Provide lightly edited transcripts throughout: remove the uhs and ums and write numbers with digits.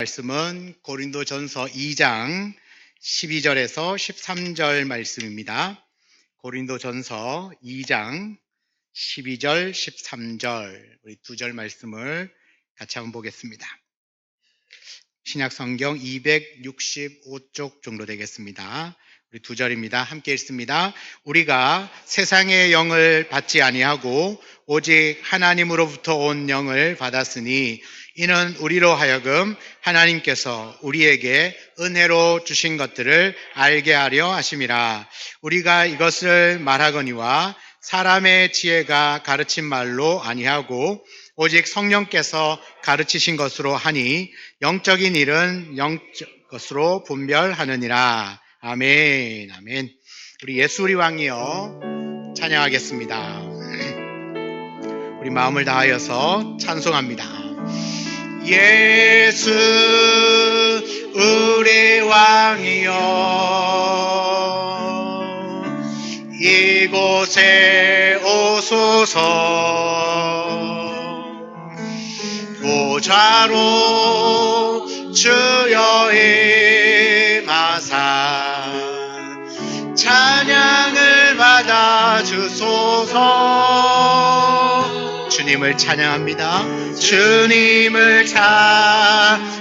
말씀은 고린도전서 2장 12절에서 13절 말씀입니다. 고린도전서 2장 12절, 13절 우리 두 절 말씀을 같이 한번 보겠습니다. 신약성경 265쪽 정도 되겠습니다. 우리 두 절입니다. 함께 읽습니다. 우리가 세상의 영을 받지 아니하고 오직 하나님으로부터 온 영을 받았으니 이는 우리로 하여금 하나님께서 우리에게 은혜로 주신 것들을 알게 하려 하심이라. 우리가 이것을 말하거니와 사람의 지혜가 가르친 말로 아니하고 오직 성령께서 가르치신 것으로 하니 영적인 일은 영적 것으로 분별하느니라. 아멘. 아멘. 우리 예수 우리 왕이여 찬양하겠습니다. 우리 마음을 다하여서 찬송합니다. 예수 우리 왕이여 이곳에 오소서. 보좌로 주여 임하사 찬양을 받아 주소서. 주님을 찬양합니다. 주님을 찬양하오니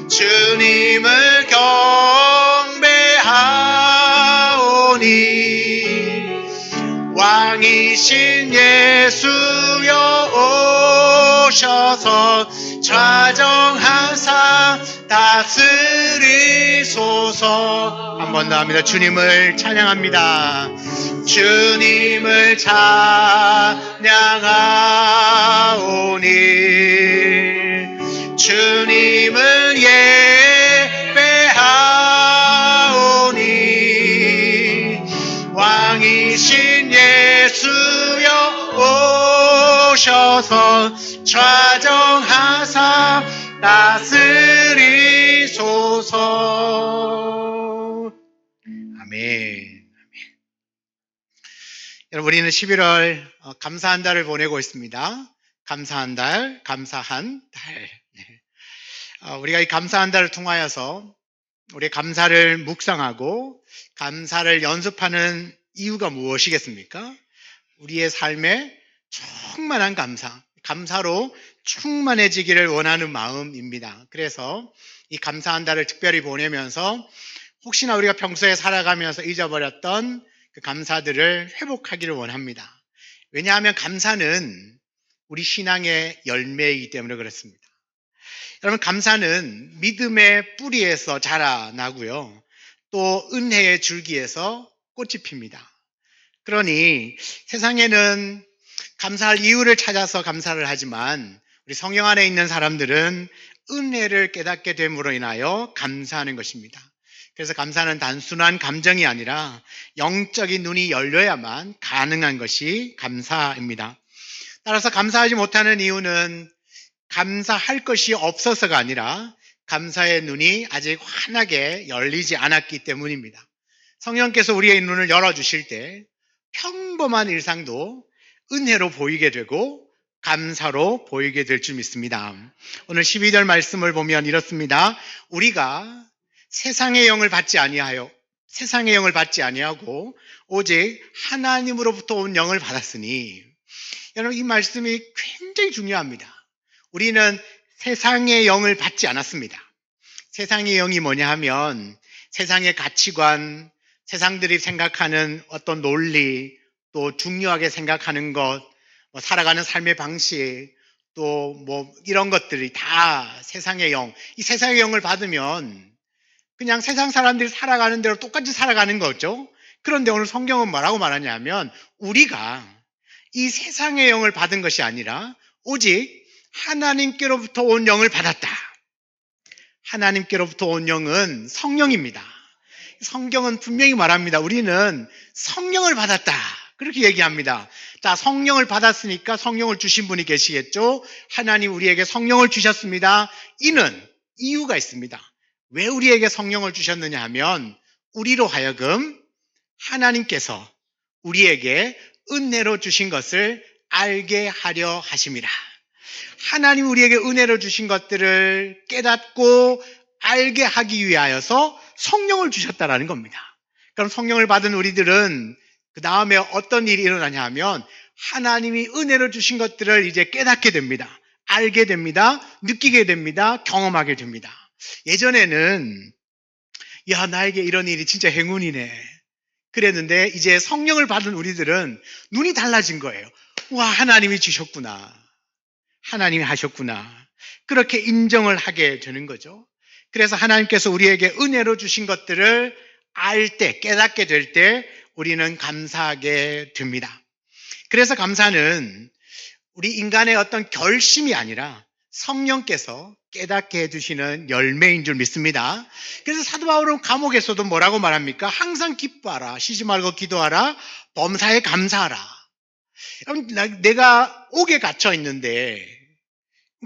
주님을 경배하오니 왕이신 예수여 오셔서 좌정하사 다스리소서. 한 번 더 합니다. 주님을 찬양합니다. 주님을 찬양하오니 주님을 예배하오니 왕이신 예수여 오셔서 좌정하사 다스리소서. 아멘. 여러분, 우리는 11월 감사한 달을 보내고 있습니다. 감사한 달, 감사한 달. 우리가 이 감사한 달을 통하여서 우리의 감사를 묵상하고 감사를 연습하는 이유가 무엇이겠습니까? 우리의 삶에 충만한 감사로 충만해지기를 원하는 마음입니다. 그래서 이 감사한 달을 특별히 보내면서 혹시나 우리가 평소에 살아가면서 잊어버렸던 그 감사들을 회복하기를 원합니다. 왜냐하면 감사는 우리 신앙의 열매이기 때문에 그렇습니다. 여러분, 감사는 믿음의 뿌리에서 자라나고요. 또 은혜의 줄기에서 꽃이 핍니다. 그러니 세상에는 감사할 이유를 찾아서 감사를 하지만 우리 성령 안에 있는 사람들은 은혜를 깨닫게 됨으로 인하여 감사하는 것입니다. 그래서 감사는 단순한 감정이 아니라 영적인 눈이 열려야만 가능한 것이 감사입니다. 따라서 감사하지 못하는 이유는 감사할 것이 없어서가 아니라 감사의 눈이 아직 환하게 열리지 않았기 때문입니다. 성령께서 우리의 눈을 열어주실 때 평범한 일상도 은혜로 보이게 되고 감사로 보이게 될 줄 믿습니다. 오늘 12절 말씀을 보면 이렇습니다. 우리가 세상의 영을 받지 아니하고 오직 하나님으로부터 온 영을 받았으니. 여러분, 이 말씀이 굉장히 중요합니다. 우리는 세상의 영을 받지 않았습니다. 세상의 영이 뭐냐 하면 세상의 가치관, 세상들이 생각하는 어떤 논리, 또 중요하게 생각하는 것, 살아가는 삶의 방식, 또 이런 것들이 다 세상의 영. 이 세상의 영을 받으면 그냥 세상 사람들이 살아가는 대로 똑같이 살아가는 거죠. 그런데 오늘 성경은 뭐라고 말하냐면 우리가 이 세상의 영을 받은 것이 아니라 오직 하나님께로부터 온 영을 받았다. 하나님께로부터 온 영은 성령입니다. 성경은 분명히 말합니다. 우리는 성령을 받았다. 그렇게 얘기합니다. 자, 성령을 받았으니까 성령을 주신 분이 계시겠죠. 하나님 우리에게 성령을 주셨습니다. 이는 이유가 있습니다. 왜 우리에게 성령을 주셨느냐 하면 우리로 하여금 하나님께서 우리에게 은혜로 주신 것을 알게 하려 하심이라. 하나님 우리에게 은혜로 주신 것들을 깨닫고 알게 하기 위하여서 성령을 주셨다라는 겁니다. 그럼 성령을 받은 우리들은 그 다음에 어떤 일이 일어나냐 하면 하나님이 은혜로 주신 것들을 이제 깨닫게 됩니다. 알게 됩니다. 느끼게 됩니다. 경험하게 됩니다. 예전에는 야, 나에게 이런 일이 진짜 행운이네 그랬는데 이제 성령을 받은 우리들은 눈이 달라진 거예요. 와, 하나님이 주셨구나. 하나님이 하셨구나. 그렇게 인정을 하게 되는 거죠. 그래서 하나님께서 우리에게 은혜로 주신 것들을 알 때, 깨닫게 될 때 우리는 감사하게 됩니다. 그래서 감사는 우리 인간의 어떤 결심이 아니라 성령께서 깨닫게 해주시는 열매인 줄 믿습니다. 그래서 사도 바울은 감옥에서도 뭐라고 말합니까? 항상 기뻐하라, 쉬지 말고 기도하라, 범사에 감사하라. 내가 옥에 갇혀 있는데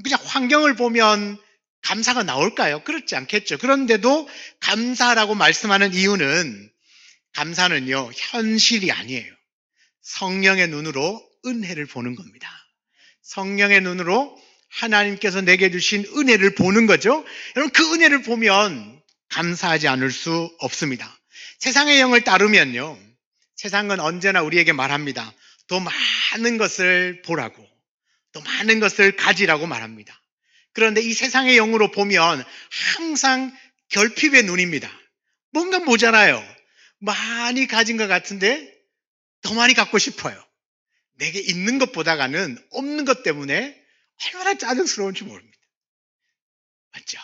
그냥 환경을 보면 감사가 나올까요? 그렇지 않겠죠. 그런데도 감사라고 말씀하는 이유는 감사는요, 현실이 아니에요. 성령의 눈으로 은혜를 보는 겁니다. 성령의 눈으로 하나님께서 내게 주신 은혜를 보는 거죠. 여러분, 그 은혜를 보면 감사하지 않을 수 없습니다. 세상의 영을 따르면요, 세상은 언제나 우리에게 말합니다. 더 많은 것을 보라고, 더 많은 것을 가지라고 말합니다. 그런데 이 세상의 영으로 보면 항상 결핍의 눈입니다. 뭔가 모자라요. 많이 가진 것 같은데 더 많이 갖고 싶어요. 내게 있는 것보다는 없는 것 때문에 얼마나 짜증스러운지 모릅니다. 맞죠?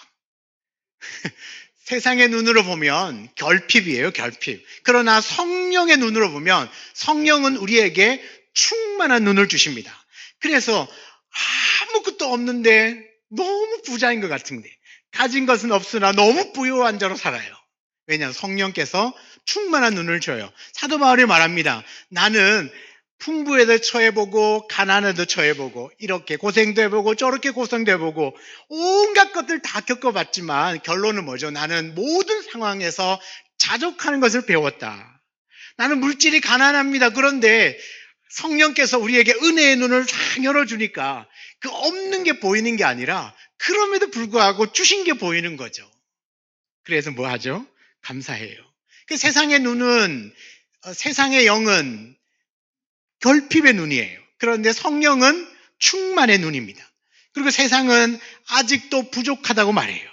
세상의 눈으로 보면 결핍이에요, 결핍. 그러나 성령의 눈으로 보면 성령은 우리에게 충만한 눈을 주십니다. 그래서 아무것도 없는데 너무 부자인 것 같은데 가진 것은 없으나 너무 부유한 자로 살아요. 왜냐하면 성령께서 충만한 눈을 줘요. 사도 바울이 말합니다. 나는 풍부에도 처해보고 가난에도 처해보고 이렇게 고생도 해보고 저렇게 고생도 해보고 온갖 것들 다 겪어봤지만 결론은 뭐죠? 나는 모든 상황에서 자족하는 것을 배웠다. 나는 물질이 가난합니다. 그런데 성령께서 우리에게 은혜의 눈을 쫙 열어주니까 그 없는 게 보이는 게 아니라 그럼에도 불구하고 주신 게 보이는 거죠. 그래서 뭐 하죠? 감사해요. 그 세상의 눈은, 세상의 영은 결핍의 눈이에요. 그런데 성령은 충만의 눈입니다. 그리고 세상은 아직도 부족하다고 말해요.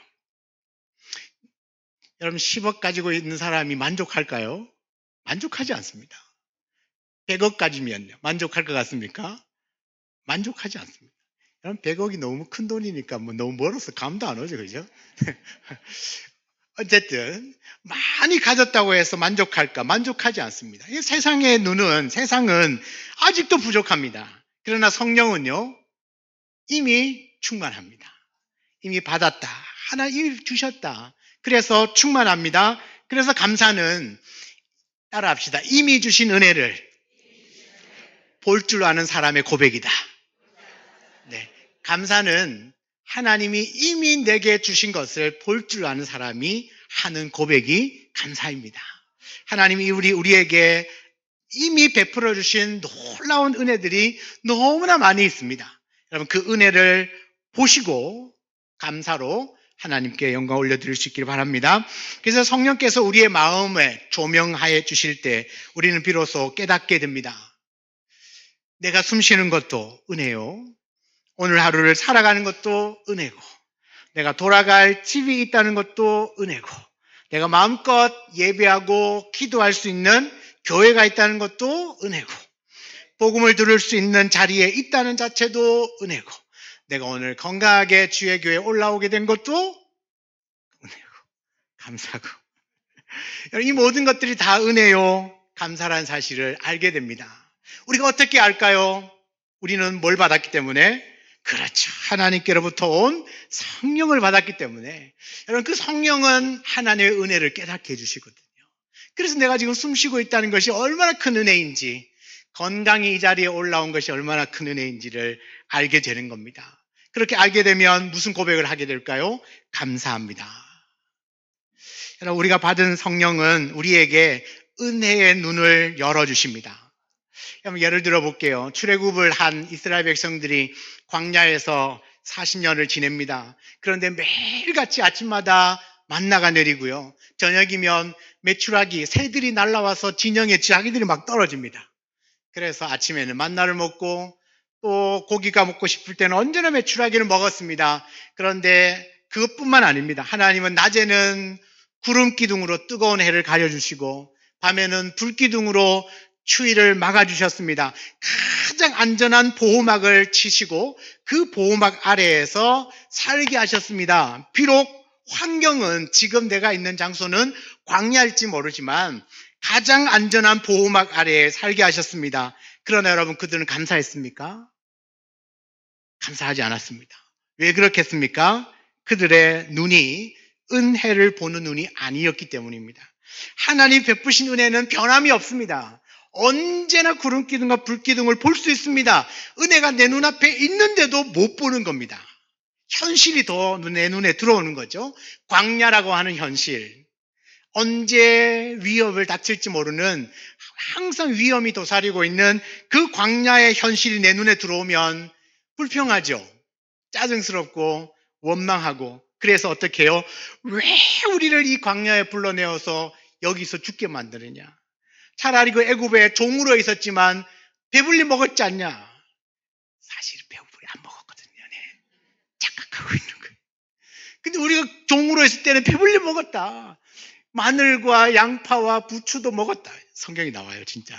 여러분 10억 가지고 있는 사람이 만족할까요? 만족하지 않습니다. 100억 가지면요. 만족할 것 같습니까? 만족하지 않습니다. 여러분 100억이 너무 큰 돈이니까 뭐 너무 멀어서 감도 안 오죠. 그죠? 어쨌든 많이 가졌다고 해서 만족할까? 만족하지 않습니다. 이 세상의 눈은 세상은 아직도 부족합니다. 그러나 성령은요 이미 충만합니다. 이미 받았다. 하나님이 주셨다. 그래서 충만합니다. 그래서 감사는 따라합시다. 이미 주신 은혜를 볼 줄 아는 사람의 고백이다. 네, 감사는 하나님이 이미 내게 주신 것을 볼 줄 아는 사람이 하는 고백이 감사입니다. 하나님이 우리에게 이미 베풀어 주신 놀라운 은혜들이 너무나 많이 있습니다. 여러분 그 은혜를 보시고 감사로 하나님께 영광 올려드릴 수 있기를 바랍니다. 그래서 성령께서 우리의 마음에 조명하여 주실 때 우리는 비로소 깨닫게 됩니다. 내가 숨 쉬는 것도 은혜요. 오늘 하루를 살아가는 것도 은혜고, 내가 돌아갈 집이 있다는 것도 은혜고, 내가 마음껏 예배하고 기도할 수 있는 교회가 있다는 것도 은혜고, 복음을 들을 수 있는 자리에 있다는 자체도 은혜고, 내가 오늘 건강하게 주의 교회에 올라오게 된 것도 은혜고, 감사하고. 이 모든 것들이 다 은혜요, 감사라는 사실을 알게 됩니다. 우리가 어떻게 알까요? 우리는 뭘 받았기 때문에? 그렇죠. 하나님께로부터 온 성령을 받았기 때문에. 여러분 그 성령은 하나님의 은혜를 깨닫게 해주시거든요. 그래서 내가 지금 숨 쉬고 있다는 것이 얼마나 큰 은혜인지, 건강히 이 자리에 올라온 것이 얼마나 큰 은혜인지를 알게 되는 겁니다. 그렇게 알게 되면 무슨 고백을 하게 될까요? 감사합니다. 여러분 우리가 받은 성령은 우리에게 은혜의 눈을 열어주십니다. 한번 예를 들어 볼게요. 출애굽을 한 이스라엘 백성들이 광야에서 40년을 지냅니다. 그런데 매일같이 아침마다 만나가 내리고요. 저녁이면 메추라기, 새들이 날아와서 진영에 자기들이 막 떨어집니다. 그래서 아침에는 만나를 먹고 또 고기가 먹고 싶을 때는 언제나 메추라기를 먹었습니다. 그런데 그것뿐만 아닙니다. 하나님은 낮에는 구름 기둥으로 뜨거운 해를 가려주시고 밤에는 불 기둥으로 추위를 막아주셨습니다. 가장 안전한 보호막을 치시고 그 보호막 아래에서 살게 하셨습니다. 비록 환경은 지금 내가 있는 장소는 광야일지 모르지만 가장 안전한 보호막 아래에 살게 하셨습니다. 그러나 여러분, 그들은 감사했습니까? 감사하지 않았습니다. 왜 그렇겠습니까? 그들의 눈이 은혜를 보는 눈이 아니었기 때문입니다. 하나님 베푸신 은혜는 변함이 없습니다. 언제나 구름기둥과 불기둥을 볼 수 있습니다. 은혜가 내 눈앞에 있는데도 못 보는 겁니다. 현실이 더 내 눈에 들어오는 거죠. 광야라고 하는 현실. 언제 위협을 닥칠지 모르는, 항상 위험이 도사리고 있는 그 광야의 현실이 내 눈에 들어오면 불평하죠. 짜증스럽고 원망하고. 그래서 어떻게 해요? 왜 우리를 이 광야에 불러내어서 여기서 죽게 만드느냐? 차라리 그 애굽에 종으로 있었지만 배불리 먹었지 않냐? 사실 배불리 안 먹었거든요. 네. 착각하고 있는 거예요. 근데 우리가 종으로 있을 때는 배불리 먹었다. 마늘과 양파와 부추도 먹었다. 성경이 나와요, 진짜.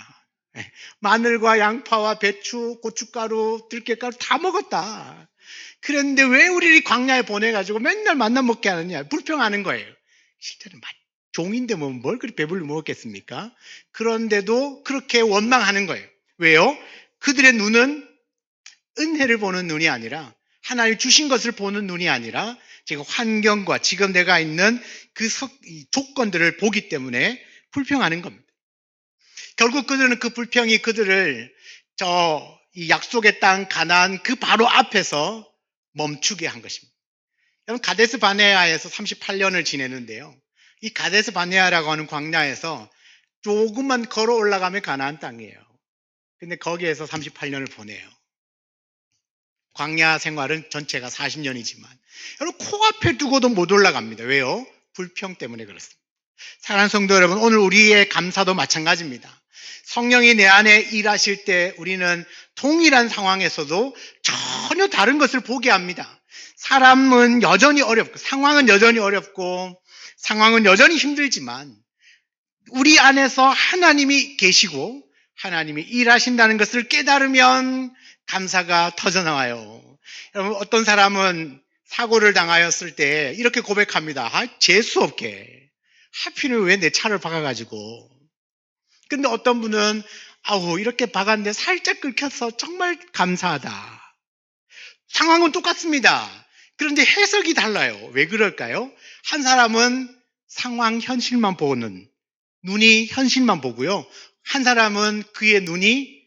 네. 마늘과 양파와 배추, 고춧가루, 들깨가루 다 먹었다. 그랬는데 왜 우리를 광야에 보내가지고 맨날 만나 먹게 하느냐? 불평하는 거예요. 실제로 종인데 뭐 뭘 그렇게 배불리 먹었겠습니까? 그런데도 그렇게 원망하는 거예요. 왜요? 그들의 눈은 은혜를 보는 눈이 아니라, 하나님 주신 것을 보는 눈이 아니라 지금 환경과 지금 내가 있는 그 조건들을 보기 때문에 불평하는 겁니다. 결국 그들은 그 불평이 그들을 이 약속의 땅 가나안 그 바로 앞에서 멈추게 한 것입니다. 여러분, 가데스 바네아에서 38년을 지내는데요. 이 가데스 바네아라고 하는 광야에서 조금만 걸어 올라가면 가나안 땅이에요. 근데 거기에서 38년을 보내요. 광야 생활은 전체가 40년이지만 여러분, 코앞에 두고도 못 올라갑니다. 왜요? 불평 때문에 그렇습니다. 사랑하는 성도 여러분, 오늘 우리의 감사도 마찬가지입니다. 성령이 내 안에 일하실 때 우리는 동일한 상황에서도 전혀 다른 것을 보게 합니다. 사람은 여전히 어렵고, 상황은 여전히 어렵고, 상황은 여전히 힘들지만 우리 안에서 하나님이 계시고 하나님이 일하신다는 것을 깨달으면 감사가 터져나와요. 여러분, 어떤 사람은 사고를 당하였을 때 이렇게 고백합니다. 재수없게 하필은 왜 내 차를 박아가지고. 근데 어떤 분은 이렇게 박았는데 살짝 긁혀서 정말 감사하다. 상황은 똑같습니다. 그런데 해석이 달라요. 왜 그럴까요? 한 사람은 상황 현실만 보는, 눈이 현실만 보고요. 한 사람은 그의 눈이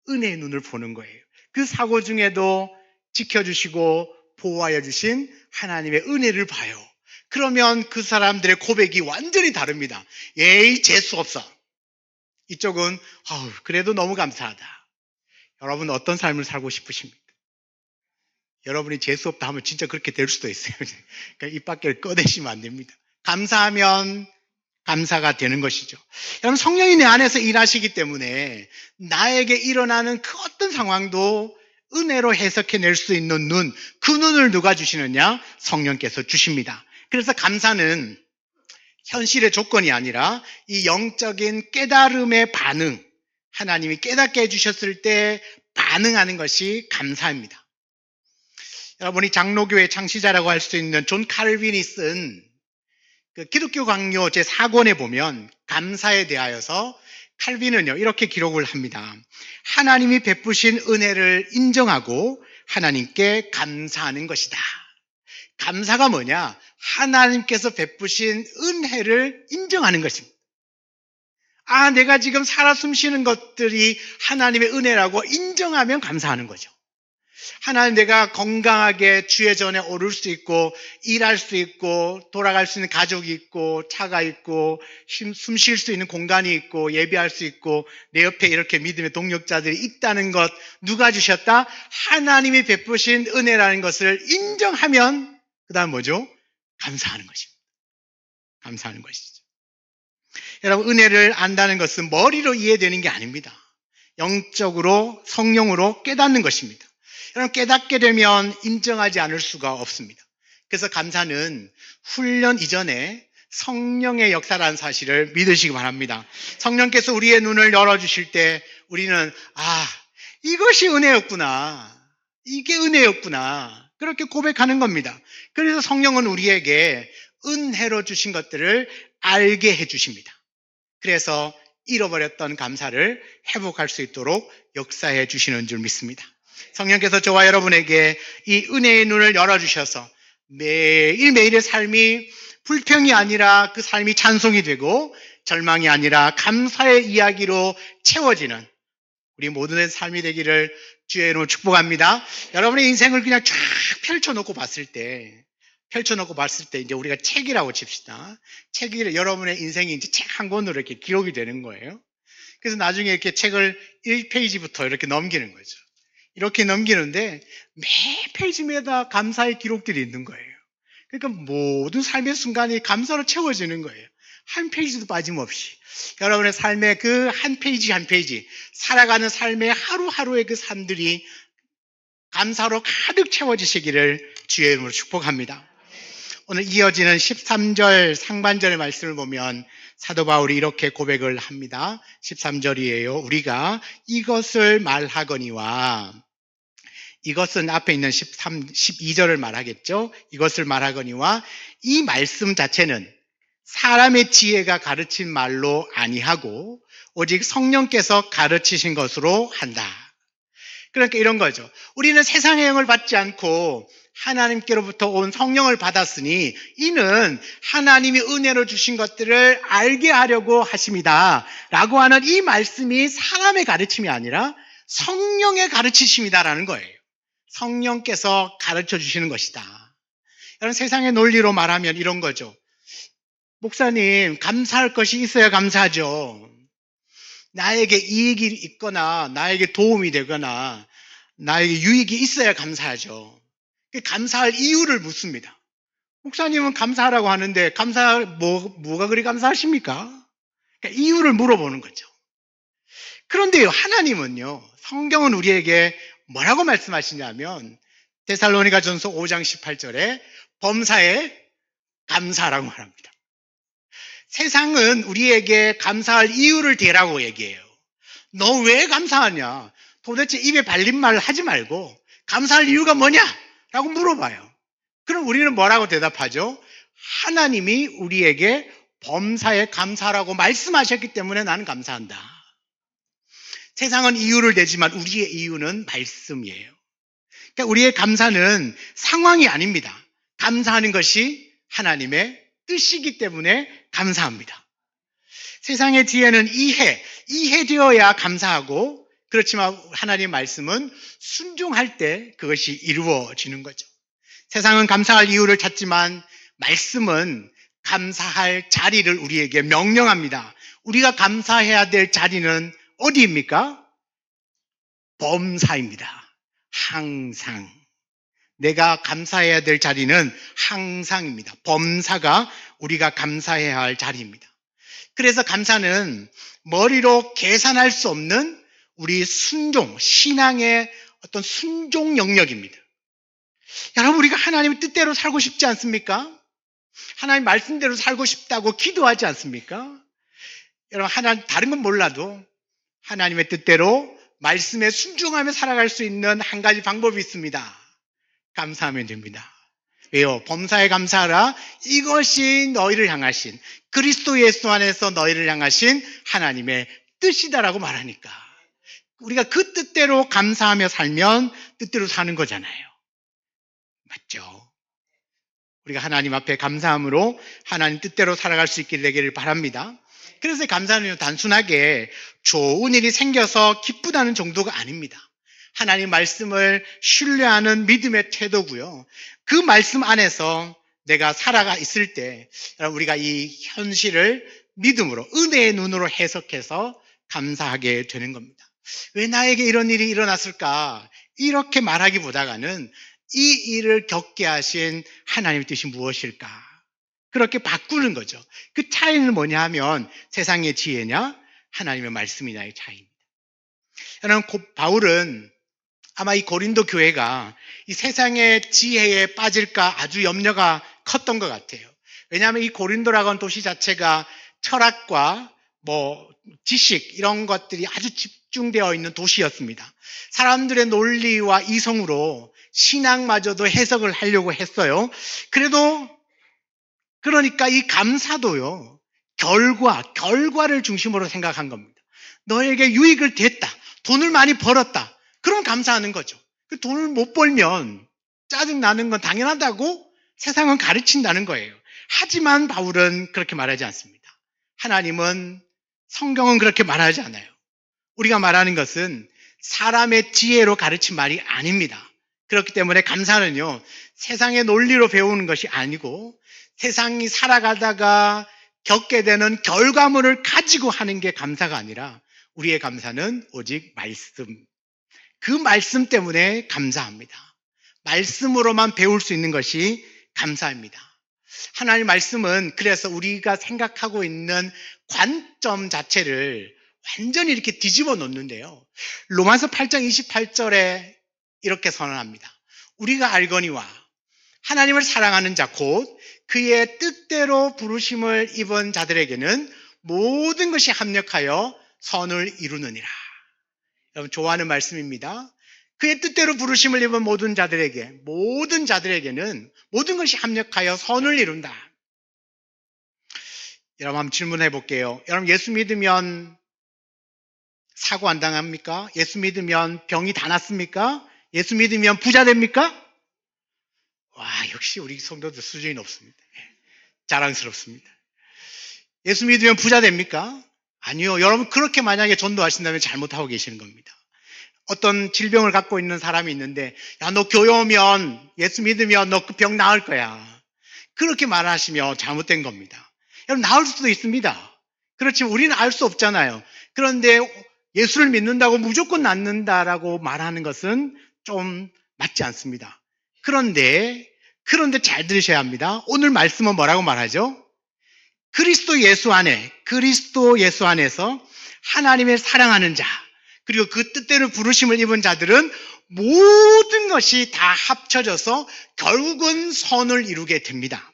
은혜의 눈을 보는 거예요. 그 사고 중에도 지켜주시고 보호하여 주신 하나님의 은혜를 봐요. 그러면 그 사람들의 고백이 완전히 다릅니다. 에이, 재수없어. 이쪽은 그래도 너무 감사하다. 여러분, 어떤 삶을 살고 싶으십니까? 여러분이 재수없다 하면 진짜 그렇게 될 수도 있어요. 그러니까 입 밖을 꺼내시면 안 됩니다. 감사하면 감사가 되는 것이죠. 여러분, 성령이 내 안에서 일하시기 때문에 나에게 일어나는 그 어떤 상황도 은혜로 해석해낼 수 있는 눈, 그 눈을 누가 주시느냐? 성령께서 주십니다. 그래서 감사는 현실의 조건이 아니라 이 영적인 깨달음의 반응, 하나님이 깨닫게 해주셨을 때 반응하는 것이 감사입니다. 여러분이 장로교의 창시자라고 할 수 있는 존 칼빈이 쓴 그 기독교 강요 제4권에 보면 감사에 대하여서 칼빈은요, 이렇게 기록을 합니다. 하나님이 베푸신 은혜를 인정하고 하나님께 감사하는 것이다. 감사가 뭐냐? 하나님께서 베푸신 은혜를 인정하는 것입니다. 내가 지금 살아 숨쉬는 것들이 하나님의 은혜라고 인정하면 감사하는 거죠. 하나님, 내가 건강하게 주의 전에 오를 수 있고, 일할 수 있고, 돌아갈 수 있는 가족이 있고, 차가 있고, 숨 쉴 수 있는 공간이 있고, 예배할 수 있고, 내 옆에 이렇게 믿음의 동력자들이 있다는 것, 누가 주셨다? 하나님이 베푸신 은혜라는 것을 인정하면, 그 다음 뭐죠? 감사하는 것입니다. 감사하는 것이죠. 여러분, 은혜를 안다는 것은 머리로 이해되는 게 아닙니다. 영적으로, 성령으로 깨닫는 것입니다. 여러분, 깨닫게 되면 인정하지 않을 수가 없습니다. 그래서 감사는 훈련 이전에 성령의 역사라는 사실을 믿으시기 바랍니다. 성령께서 우리의 눈을 열어주실 때 우리는 이것이 은혜였구나. 이게 은혜였구나. 그렇게 고백하는 겁니다. 그래서 성령은 우리에게 은혜로 주신 것들을 알게 해주십니다. 그래서 잃어버렸던 감사를 회복할 수 있도록 역사해 주시는 줄 믿습니다. 성령께서 저와 여러분에게 이 은혜의 눈을 열어주셔서 매일매일의 삶이 불평이 아니라 그 삶이 찬송이 되고, 절망이 아니라 감사의 이야기로 채워지는 우리 모두의 삶이 되기를 주의 이름으로 축복합니다. 여러분의 인생을 그냥 쫙 펼쳐놓고 봤을 때 이제 우리가 책이라고 칩시다. 책이, 여러분의 인생이 이제 책 한 권으로 이렇게 기록이 되는 거예요. 그래서 나중에 이렇게 책을 1페이지부터 이렇게 넘기는 거죠. 이렇게 넘기는데 매 페이지마다 감사의 기록들이 있는 거예요. 그러니까 모든 삶의 순간이 감사로 채워지는 거예요. 한 페이지도 빠짐없이. 여러분의 삶의 그 한 페이지 한 페이지, 살아가는 삶의 하루하루의 그 삶들이 감사로 가득 채워지시기를 주의 이름으로 축복합니다. 오늘 이어지는 13절 상반절의 말씀을 보면 사도 바울이 이렇게 고백을 합니다. 13절이에요. 우리가 이것을 말하거니와, 이것은 앞에 있는 12절을 말하겠죠. 이것을 말하거니와, 이 말씀 자체는 사람의 지혜가 가르친 말로 아니하고 오직 성령께서 가르치신 것으로 한다. 그러니까 이런 거죠. 우리는 세상의 영을 받지 않고 하나님께로부터 온 성령을 받았으니 이는 하나님이 은혜로 주신 것들을 알게 하려고 하십니다 라고 하는 이 말씀이 사람의 가르침이 아니라 성령의 가르치심이다라는 거예요. 성령께서 가르쳐 주시는 것이다. 여러분, 세상의 논리로 말하면 이런 거죠. 목사님, 감사할 것이 있어야 감사하죠. 나에게 이익이 있거나 나에게 도움이 되거나 나에게 유익이 있어야 감사하죠. 감사할 이유를 묻습니다. 목사님은 감사하라고 하는데 뭐가 그리 감사하십니까? 그러니까 이유를 물어보는 거죠. 그런데요, 하나님은요, 성경은 우리에게 뭐라고 말씀하시냐면 데살로니가전서 5장 18절에 범사에 감사라고 말합니다. 세상은 우리에게 감사할 이유를 대라고 얘기해요. 너 왜 감사하냐? 도대체 입에 발린 말을 하지 말고 감사할 이유가 뭐냐? 라고 물어봐요. 그럼 우리는 뭐라고 대답하죠? 하나님이 우리에게 범사에 감사라고 말씀하셨기 때문에 나는 감사한다. 세상은 이유를 대지만 우리의 이유는 말씀이에요. 그러니까 우리의 감사는 상황이 아닙니다. 감사하는 것이 하나님의 뜻이기 때문에 감사합니다. 세상의 지혜는 이해되어야 감사하고, 그렇지만 하나님의 말씀은 순종할 때 그것이 이루어지는 거죠. 세상은 감사할 이유를 찾지만 말씀은 감사할 자리를 우리에게 명령합니다. 우리가 감사해야 될 자리는 어디입니까? 범사입니다. 항상. 내가 감사해야 될 자리는 항상입니다. 범사가 우리가 감사해야 할 자리입니다. 그래서 감사는 머리로 계산할 수 없는 우리 순종, 신앙의 어떤 순종 영역입니다. 여러분, 우리가 하나님의 뜻대로 살고 싶지 않습니까? 하나님 말씀대로 살고 싶다고 기도하지 않습니까? 여러분, 다른 건 몰라도 하나님의 뜻대로 말씀에 순종하며 살아갈 수 있는 한 가지 방법이 있습니다. 감사하면 됩니다. 왜요? 범사에 감사하라. 이것이 너희를 향하신, 그리스도 예수 안에서 너희를 향하신 하나님의 뜻이다라고 말하니까 우리가 그 뜻대로 감사하며 살면 뜻대로 사는 거잖아요. 맞죠? 우리가 하나님 앞에 감사함으로 하나님 뜻대로 살아갈 수 있게 되기를 바랍니다. 그래서 감사는 단순하게 좋은 일이 생겨서 기쁘다는 정도가 아닙니다. 하나님 말씀을 신뢰하는 믿음의 태도고요. 그 말씀 안에서 내가 살아가 있을 때 우리가 이 현실을 믿음으로 은혜의 눈으로 해석해서 감사하게 되는 겁니다. 왜 나에게 이런 일이 일어났을까? 이렇게 말하기보다는 이 일을 겪게 하신 하나님의 뜻이 무엇일까? 그렇게 바꾸는 거죠. 그 차이는 뭐냐 하면 세상의 지혜냐 하나님의 말씀이냐의 차이입니다. 여러분, 바울은 아마 이 고린도 교회가 이 세상의 지혜에 빠질까 아주 염려가 컸던 것 같아요. 왜냐하면 이 고린도라고 하는 도시 자체가 철학과 지식 이런 것들이 아주 집중되어 있는 도시였습니다. 사람들의 논리와 이성으로 신앙마저도 해석을 하려고 했어요. 그러니까 이 감사도요, 결과를 중심으로 생각한 겁니다. 너에게 유익을 됐다. 돈을 많이 벌었다. 그럼 감사하는 거죠. 그 돈을 못 벌면 짜증나는 건 당연하다고 세상은 가르친다는 거예요. 하지만 바울은 그렇게 말하지 않습니다. 하나님은, 성경은 그렇게 말하지 않아요. 우리가 말하는 것은 사람의 지혜로 가르친 말이 아닙니다. 그렇기 때문에 감사는요, 세상의 논리로 배우는 것이 아니고 세상이 살아가다가 겪게 되는 결과물을 가지고 하는 게 감사가 아니라 우리의 감사는 오직 말씀. 그 말씀 때문에 감사합니다. 말씀으로만 배울 수 있는 것이 감사입니다. 하나님 말씀은 그래서 우리가 생각하고 있는 관점 자체를 완전히 이렇게 뒤집어 놓는데요. 로마서 8장 28절에 이렇게 선언합니다. 우리가 알거니와 하나님을 사랑하는 자 곧 그의 뜻대로 부르심을 입은 자들에게는 모든 것이 합력하여 선을 이루느니라. 여러분, 좋아하는 말씀입니다. 그의 뜻대로 부르심을 입은 모든 자들에게는 모든 것이 합력하여 선을 이룬다. 여러분, 한번 질문해 볼게요. 여러분, 예수 믿으면 사고 안 당합니까? 예수 믿으면 병이 다 낫습니까? 예수 믿으면 부자 됩니까? 와, 역시 우리 성도들 수준이 높습니다. 자랑스럽습니다. 예수 믿으면 부자 됩니까? 아니요. 여러분, 그렇게 만약에 전도하신다면 잘못하고 계시는 겁니다. 어떤 질병을 갖고 있는 사람이 있는데, 야, 너 교회 오면, 예수 믿으면 너 그 병 나을 거야. 그렇게 말하시면 잘못된 겁니다. 여러분, 나을 수도 있습니다. 그렇지만 우리는 알 수 없잖아요. 그런데 예수를 믿는다고 무조건 낫는다라고 말하는 것은 좀 맞지 않습니다. 그런데 잘 들으셔야 합니다. 오늘 말씀은 뭐라고 말하죠? 그리스도 예수 안에서 하나님의 사랑하는 자, 그리고 그 뜻대로 부르심을 입은 자들은 모든 것이 다 합쳐져서 결국은 선을 이루게 됩니다.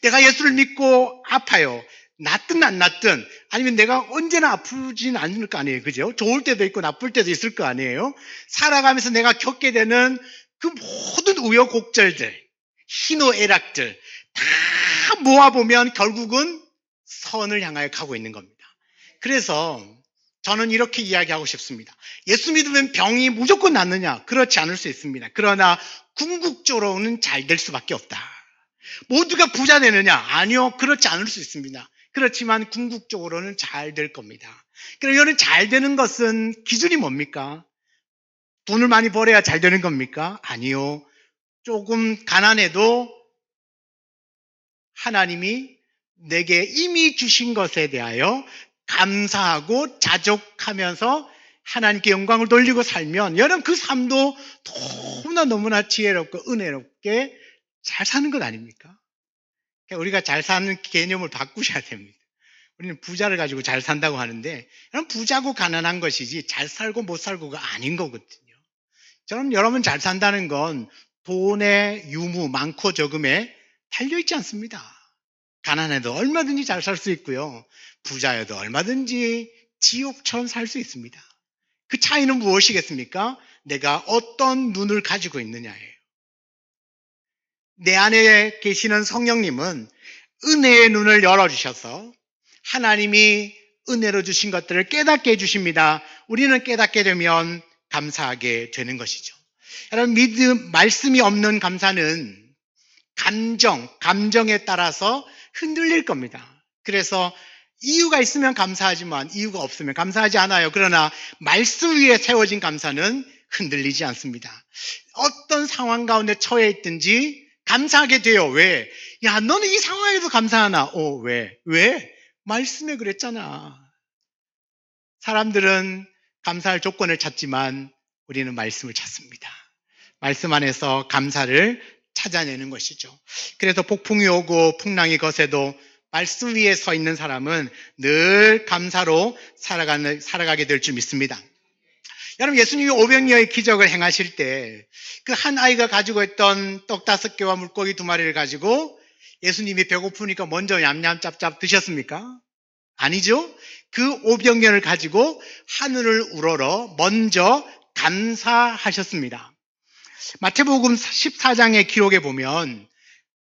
내가 예수를 믿고 아파요. 낫든 안 낫든, 아니면 내가 언제나 아프진 않을 거 아니에요. 그죠? 좋을 때도 있고 나쁠 때도 있을 거 아니에요. 살아가면서 내가 겪게 되는 그 모든 우여곡절들, 희노애락들 다 모아보면 결국은 선을 향하여 가고 있는 겁니다. 그래서 저는 이렇게 이야기하고 싶습니다. 예수 믿으면 병이 무조건 낫느냐? 그렇지 않을 수 있습니다. 그러나 궁극적으로는 잘 될 수밖에 없다. 모두가 부자 되느냐? 아니요, 그렇지 않을 수 있습니다. 그렇지만 궁극적으로는 잘 될 겁니다. 그러면 잘 되는 것은 기준이 뭡니까? 돈을 많이 벌어야 잘 되는 겁니까? 아니요. 조금 가난해도 하나님이 내게 이미 주신 것에 대하여 감사하고 자족하면서 하나님께 영광을 돌리고 살면 여러분 그 삶도 너무나 지혜롭고 은혜롭게 잘 사는 것 아닙니까? 우리가 잘 사는 개념을 바꾸셔야 됩니다. 우리는 부자를 가지고 잘 산다고 하는데 부자고 가난한 것이지 잘 살고 못 살고가 아닌 거거든요. 저는 여러분 잘 산다는 건 돈의 유무, 많고 적음에 달려있지 않습니다. 가난해도 얼마든지 잘 살 수 있고요. 부자여도 얼마든지 지옥처럼 살 수 있습니다. 그 차이는 무엇이겠습니까? 내가 어떤 눈을 가지고 있느냐예요. 내 안에 계시는 성령님은 은혜의 눈을 열어주셔서 하나님이 은혜로 주신 것들을 깨닫게 해주십니다. 우리는 깨닫게 되면 감사하게 되는 것이죠. 여러분, 말씀이 없는 감사는 감정에 따라서 흔들릴 겁니다. 그래서 이유가 있으면 감사하지만 이유가 없으면 감사하지 않아요. 그러나 말씀 위에 세워진 감사는 흔들리지 않습니다. 어떤 상황 가운데 처해 있든지 감사하게 돼요. 왜? 야, 너는 이 상황에도 감사하나? 왜? 왜? 말씀에 그랬잖아. 사람들은 감사할 조건을 찾지만 우리는 말씀을 찾습니다. 말씀 안에서 감사를 찾아내는 것이죠. 그래서 폭풍이 오고 풍랑이 거세도 말씀 위에 서 있는 사람은 늘 감사로 살아가게 될 줄 믿습니다. 여러분, 예수님이 오병이어의 기적을 행하실 때 그 한 아이가 가지고 있던 떡 5개와 물고기 2마리를 가지고 예수님이 배고프니까 먼저 냠냠짭짭 드셨습니까? 아니죠. 그 오병이어를 가지고 하늘을 우러러 먼저 감사하셨습니다. 마태복음 14장의 기록에 보면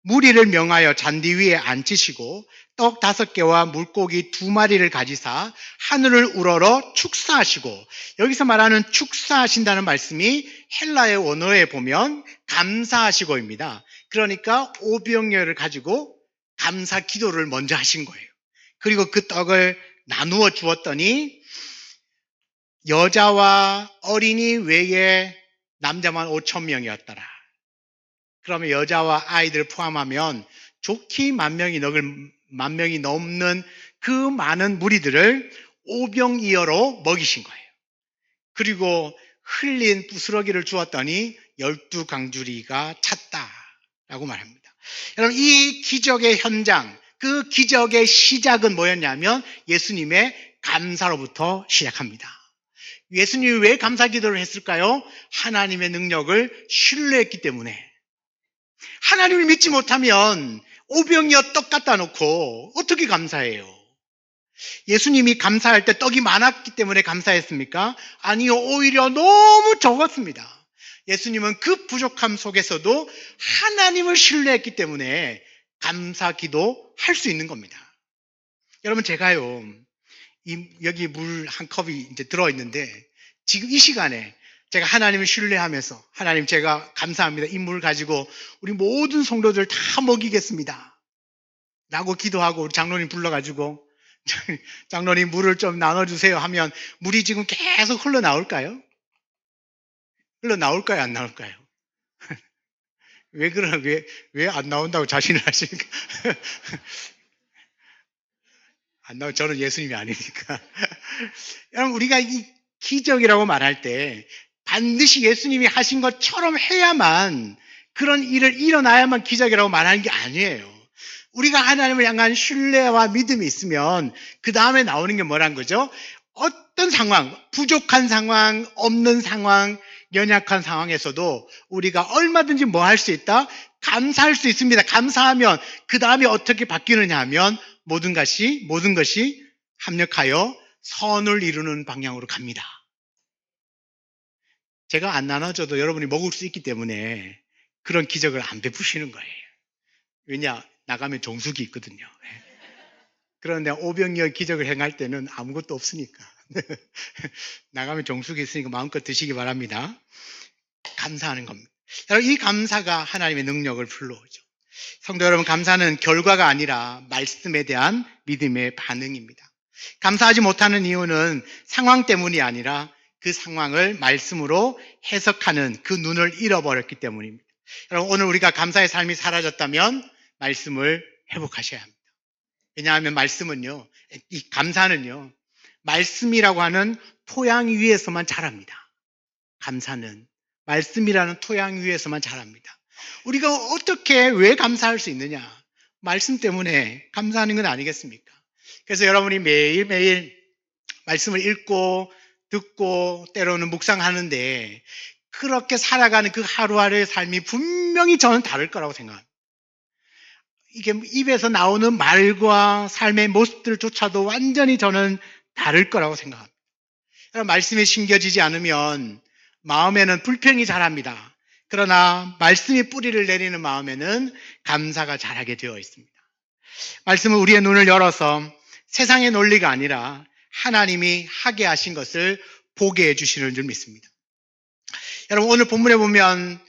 무리를 명하여 잔디 위에 앉히시고 떡 5개와 물고기 2마리를 가지사 하늘을 우러러 축사하시고, 여기서 말하는 축사하신다는 말씀이 헬라의 원어에 보면 감사하시고입니다. 그러니까 오병이어를 가지고 감사 기도를 먼저 하신 거예요. 그리고 그 떡을 나누어 주었더니 여자와 어린이 외에 남자만 5,000명이었더라. 그러면 여자와 아이들 포함하면 좋게 10,000명이 넘는 그 많은 무리들을 오병이어로 먹이신 거예요. 그리고 흘린 부스러기를 주었더니 12강주리가 찼다라고 말합니다. 여러분, 이 기적의 현장, 그 기적의 시작은 뭐였냐면 예수님의 감사로부터 시작합니다. 예수님이 왜 감사 기도를 했을까요? 하나님의 능력을 신뢰했기 때문에. 하나님을 믿지 못하면 오병이어 떡 갖다 놓고 어떻게 감사해요? 예수님이 감사할 때 떡이 많았기 때문에 감사했습니까? 아니요, 오히려 너무 적었습니다. 예수님은 그 부족함 속에서도 하나님을 신뢰했기 때문에 감사 기도 할 수 있는 겁니다. 여러분, 제가요, 여기 물 한 컵이 이제 들어있는데 지금 이 시간에 제가 하나님을 신뢰하면서, 하나님, 제가 감사합니다. 이 물 가지고 우리 모든 성도들 다 먹이겠습니다 라고 기도하고 우리 장로님 불러가지고 장로님 물을 좀 나눠주세요 하면 물이 지금 계속 흘러나올까요? 흘러나올까요? 안 나올까요? 왜 안 나온다고 자신을 하십니까? 안 나오, 저는 예수님이 아니니까. 여러분, 우리가 이 기적이라고 말할 때 반드시 예수님이 하신 것처럼 해야만, 그런 일을 일어나야만 기적이라고 말하는 게 아니에요. 우리가 하나님을 향한 신뢰와 믿음이 있으면 그 다음에 나오는 게 뭐란 거죠? 어떤 상황, 부족한 상황, 없는 상황, 연약한 상황에서도 우리가 얼마든지 뭐 할 수 있다? 감사할 수 있습니다. 감사하면 그 다음에 어떻게 바뀌느냐 하면 모든 것이 합력하여 선을 이루는 방향으로 갑니다. 제가 안 나눠줘도 여러분이 먹을 수 있기 때문에 그런 기적을 안 베푸시는 거예요. 왜냐? 나가면 정수기 있거든요. 그런데 오병이어 기적을 행할 때는 아무것도 없으니까. 나가면 정수기 있으니까 마음껏 드시기 바랍니다. 감사하는 겁니다. 여러분, 이 감사가 하나님의 능력을 불러오죠. 성도 여러분, 감사는 결과가 아니라 말씀에 대한 믿음의 반응입니다. 감사하지 못하는 이유는 상황 때문이 아니라 그 상황을 말씀으로 해석하는 그 눈을 잃어버렸기 때문입니다. 여러분, 오늘 우리가 감사의 삶이 사라졌다면 말씀을 회복하셔야 합니다. 왜냐하면 말씀은요, 이 감사는요, 말씀이라고 하는 토양 위에서만 자랍니다. 감사는 말씀이라는 토양 위에서만 자랍니다. 우리가 어떻게, 왜 감사할 수 있느냐? 말씀 때문에 감사하는 건 아니겠습니까? 그래서 여러분이 매일매일 말씀을 읽고 듣고 때로는 묵상하는데 그렇게 살아가는 그 하루하루의 삶이 분명히 저는 다를 거라고 생각합니다. 이게 입에서 나오는 말과 삶의 모습들조차도 완전히 저는 다를 거라고 생각합니다. 말씀이 심겨지지 않으면 마음에는 불평이 자랍니다. 그러나 말씀이 뿌리를 내리는 마음에는 감사가 자라게 되어 있습니다. 말씀은 우리의 눈을 열어서 세상의 논리가 아니라 하나님이 하게 하신 것을 보게 해주시는 줄 믿습니다. 여러분, 오늘 본문에 보면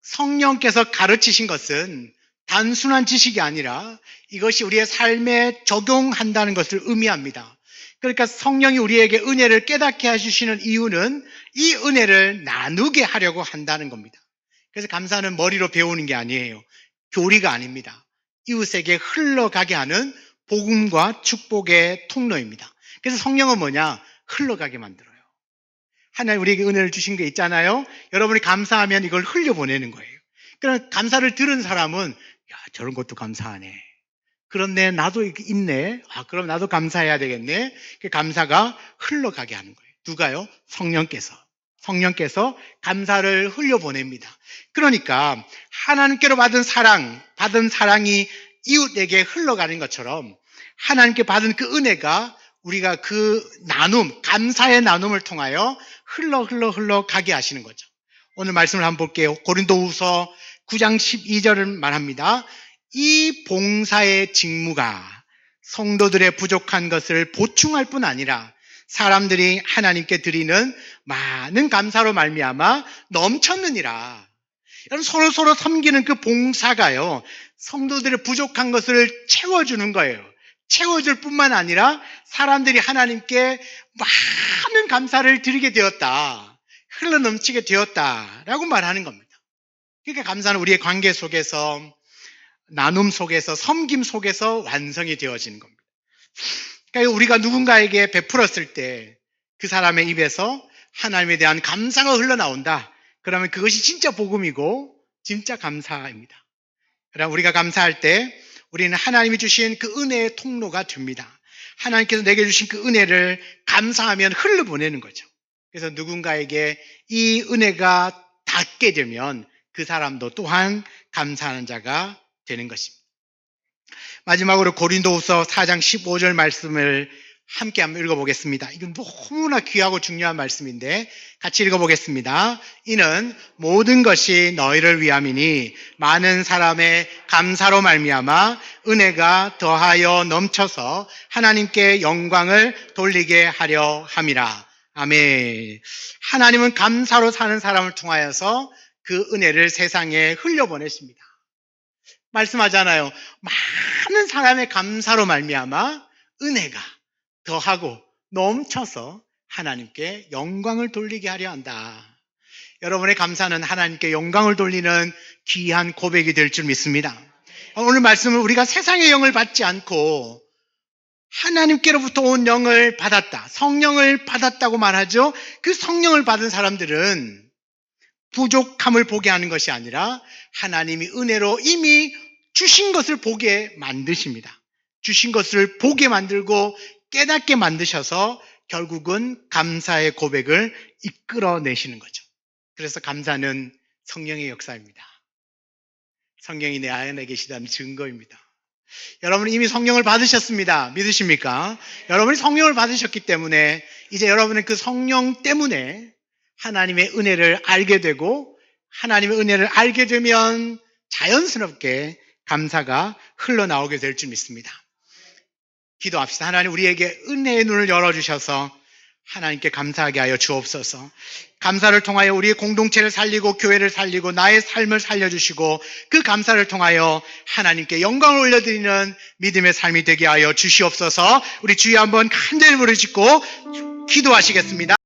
성령께서 가르치신 것은 단순한 지식이 아니라 이것이 우리의 삶에 적용한다는 것을 의미합니다. 그러니까 성령이 우리에게 은혜를 깨닫게 해주시는 이유는 이 은혜를 나누게 하려고 한다는 겁니다. 그래서 감사는 머리로 배우는 게 아니에요. 교리가 아닙니다. 이웃에게 흘러가게 하는 복음과 축복의 통로입니다. 그래서 성령은 뭐냐? 흘러가게 만들어요. 하나님 우리에게 은혜를 주신 게 있잖아요. 여러분이 감사하면 이걸 흘려보내는 거예요. 그럼 감사를 들은 사람은 야, 저런 것도 감사하네. 그런데 나도 있네. 아, 그럼 나도 감사해야 되겠네. 그 감사가 흘러가게 하는 거예요. 누가요? 성령께서 감사를 흘려보냅니다. 그러니까 하나님께로 받은 사랑이 이웃에게 흘러가는 것처럼 하나님께 받은 그 은혜가 우리가 그 감사의 나눔을 통하여 흘러 가게 하시는 거죠. 오늘 말씀을 한번 볼게요. 고린도후서 9장 12절을 말합니다. 이 봉사의 직무가 성도들의 부족한 것을 보충할 뿐 아니라 사람들이 하나님께 드리는 많은 감사로 말미암아 넘쳤느니라. 여러분 서로 섬기는 그 봉사가요, 성도들의 부족한 것을 채워주는 거예요. 채워줄 뿐만 아니라 사람들이 하나님께 많은 감사를 드리게 되었다, 흘러넘치게 되었다라고 말하는 겁니다. 그러니까 감사는 우리의 관계 속에서, 나눔 속에서, 섬김 속에서 완성이 되어지는 겁니다. 그러니까 우리가 누군가에게 베풀었을 때 그 사람의 입에서 하나님에 대한 감사가 흘러나온다. 그러면 그것이 진짜 복음이고 진짜 감사입니다. 그러나 우리가 감사할 때 우리는 하나님이 주신 그 은혜의 통로가 됩니다. 하나님께서 내게 주신 그 은혜를 감사하면 흘러보내는 거죠. 그래서 누군가에게 이 은혜가 닿게 되면 그 사람도 또한 감사하는 자가 되는 것입니다. 마지막으로 고린도후서 4장 15절 말씀을 함께 한번 읽어보겠습니다. 이건 너무나 귀하고 중요한 말씀인데 같이 읽어보겠습니다. 이는 모든 것이 너희를 위함이니 많은 사람의 감사로 말미암아 은혜가 더하여 넘쳐서 하나님께 영광을 돌리게 하려 함이라. 아멘. 하나님은 감사로 사는 사람을 통하여서 그 은혜를 세상에 흘려보내십니다. 말씀하잖아요. 많은 사람의 감사로 말미암아 은혜가 더하고 넘쳐서 하나님께 영광을 돌리게 하려 한다. 여러분의 감사는 하나님께 영광을 돌리는 귀한 고백이 될 줄 믿습니다. 오늘 말씀은 우리가 세상의 영을 받지 않고 하나님께로부터 온 영을 받았다, 성령을 받았다고 말하죠. 그 성령을 받은 사람들은 부족함을 보게 하는 것이 아니라 하나님이 은혜로 이미 주신 것을 보게 만드십니다. 주신 것을 보게 만들고 깨닫게 만드셔서 결국은 감사의 고백을 이끌어내시는 거죠. 그래서 감사는 성령의 역사입니다. 성령이 내 안에 계시다는 증거입니다. 여러분은 이미 성령을 받으셨습니다. 믿으십니까? 여러분이 성령을 받으셨기 때문에 이제 여러분은 그 성령 때문에 하나님의 은혜를 알게 되고, 하나님의 은혜를 알게 되면 자연스럽게 감사가 흘러나오게 될 줄 믿습니다. 기도합시다. 하나님 우리에게 은혜의 눈을 열어주셔서 하나님께 감사하게 하여 주옵소서. 감사를 통하여 우리의 공동체를 살리고 교회를 살리고 나의 삶을 살려주시고 그 감사를 통하여 하나님께 영광을 올려드리는 믿음의 삶이 되게 하여 주시옵소서. 우리 주여 한번 간절히 부르짖고 기도하시겠습니다.